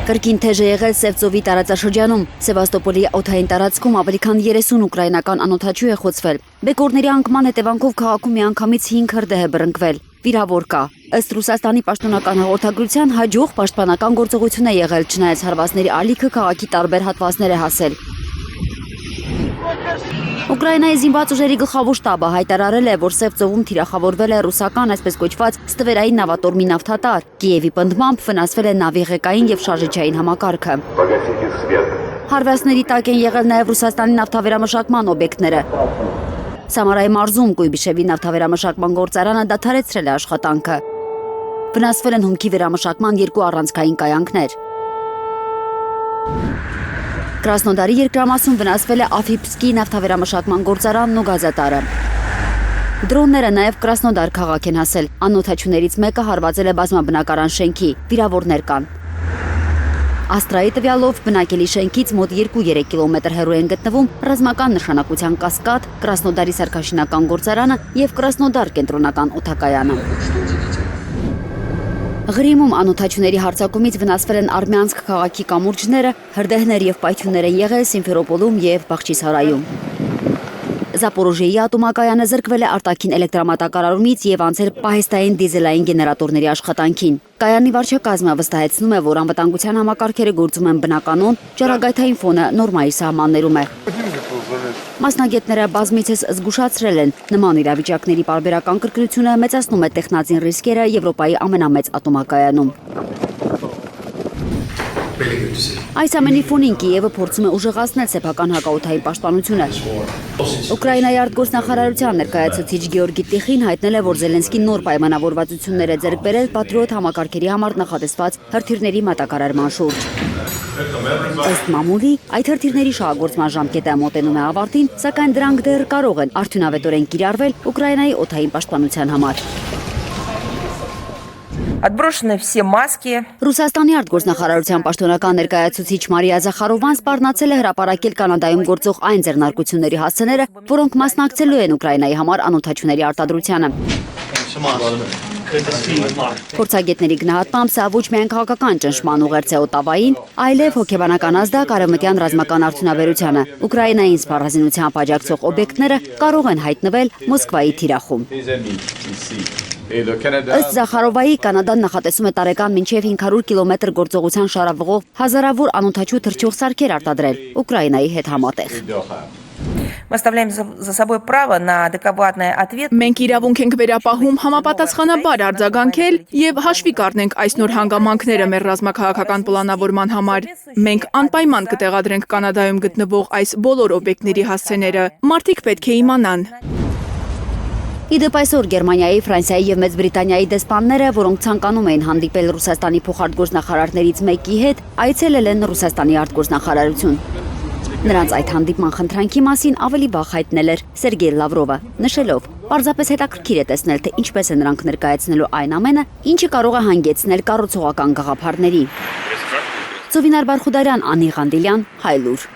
Կրկին թեժ է եղել Սևծովի տարածաշրջանում։ Սևաստոպոլի օդային տարածքում ավելի քան 30 ուկրաինական անօդաչու է խոցվել։ Բեկորների անկման հետևանքով քաղաքում միանգամից 5 հրդեհ է բռնկվել։ Վիրավոր կա։ Ըստ Ռուսաստանի պաշտոնական հաղորդագրության հաջող պաշտպանական գործողություն է եղել, չնայած հարվածների ալիքը քաղաքի տարբեր հատվածներ է հասել։ Ուկրաինայի զինված ուժերի գլխավոր շտաբը հայտարարել է, որ Սևծովում թիրախավորվել է ռուսական այսպես կոչված ստվերային նավատորմի նավթատար։ Կիևի պնդմամբ վնասվել է նավի ղեկային եւ շարժիչային համակարգը։ Հարվածների տակ են եղել նաեւ Ռուսաստանի նավթավերամշակման օբյեկտները։ Սամարայի մարզում Կույբիշևի նավթավերամշակման գործարանը դադարեցրել է աշխատանքը։ Վնասվել են հումքի վերամշակման 2 առանցքային կայանքներ։ Կրասնոդարի երկրամասում վնասվել է Աֆիպսկի նավթավերամշակման գործարանն ու գազատարը։ Դրոնները նաև Կրասնոդար քաղաք են հասել։ Անօդաչուներից մեկը հարվածել է բազմաբնակարան շենքի, վիրավորներ կան։ Աստրայի տվյալով բնակելի շենքից մոտ 2-3 կիլոմետր հեռու են գտնվում ռազմական նշանակության Կասկադ, Կրասնոդարի սարքաշինական գործարանը եւ Կրասնոդար կենտրոնական օդակայանը։ Ղրիմում անօդաչուների հարձակումից վնասվել են Արմյանսկ քաղաքի կամուրջները, հրդեհներ եւ պայթյուններ են եղել Սիմֆերոպոլում եւ Բախչիսարայում։ Զապորոժիեի ատոմակայանը զրկվել է արտաքին էլեկտրամատակարարումից եւ անցել պահեստային դիզելային գեներատորների աշխատանքին։ Կայանի վարչակազմը վստահեցնում է, որ անվտանգության համակարգերը գործում են բնականon, ճառագայթային ֆոնը նորմայի սահմաններում է։ Մասնագետները բազմիցս զգուշացրել են, նման իրավիճակների պարբերական կրկնությունը մեծացնում է տեխնազին ռիսկերը Եվրոպայի ամենամեծ ատոմակայանում։ Այս ամենի ֆոնին Կիևը փորձում է ուժեղացնել սեփական հակաօդային պաշտպանությունը։ Ուկրաինայի արտգործնախարարության ներկայացուցիչ Գեորգի Տիխին հայտնել է, որ Զելենսկին նոր պայմանավորվածություններ է ձեռք բերել պատրիոտ համակարգերի համար նախատեսված հրթիռների մատակարարման շուրջ։ Ըստ մամուլի, այդ հրթիռների շահագործման ժամկետը մոտենում է ավարտին, սակայն դրանք դեռ կարող են արդյունավետորեն կիրառվել Ուկրաինայի օդային պաշտպանության համար։ Отброшены все маски. Ռուսաստանի արտգործնախարարության պաշտոնական ներկայացուցիչ Մարիա Զախարովան սպառնացել է հրապարակել Կանադայում գործող այն ձեռնարկությունների հասցեները, որոնք մասնակցելու են Ուկրաինայի համար անօդաչուների արտադրությանը։ Փորձագետների գնահատմամբ սա ոչ միայն քաղաքական ճնշման ուղերձ է Օտավային, այլև հոգեբանական ազդակ արևմտյան ռազմական արդյունաբերությանը։ Ուկրաինային սպառազինությամբ աջակցող օբյեկտները կարող են հայտնվել Մոսկվայի թիրախում։ Ըստ Զախարովայի, Կանադան նախատեսում է տարեկան մինչև 500 կիլոմետր գործողության շարավղով հազարավոր անօդաչու թռչող սարքեր արտադրել Ուկրաինայի հետ համատեղ։ Мы оставляем за собой право на адекватный ответ. Մենք իրավունք ենք վերապահում համապատասխանաբար արձագանքել եւ հաշվի կառնենք այս նոր հանգամանքները մեր ռազմաքաղաքական պլանավորման համար։ Մենք անպայման կտեղադրենք Կանադայում գտնվող այս բոլոր օբյեկտների հասցեները։ Մարդիկ պետք է իմանան։ Իդեպ այսօր Գերմանիայի, Ֆրանսիայի եւ Մեծ Բրիտանիայի դեսպանները, որոնք ցանկանում էին հանդիպել Ռուսաստանի փոխարտգործնախարարներից մեկի հետ, այցելել են Ռուսաստանի արտգործնախարարություն։ Նրանց այդ հանդիպման խնդրանքի մասին ավելի վաղ հայտնել էր Սերգեյ Լավրովը, նշելով. «Պարզապես հետաքրքիր է տեսնել, թե ինչպես է նրանք ներկայացնելու այն ամենը, ինչը կարող է հանգեցնել կառուցողական գաղափարների»։ Ծովինար Բարխուդարյան, Անի Ղանդիլյան, Հայլուր։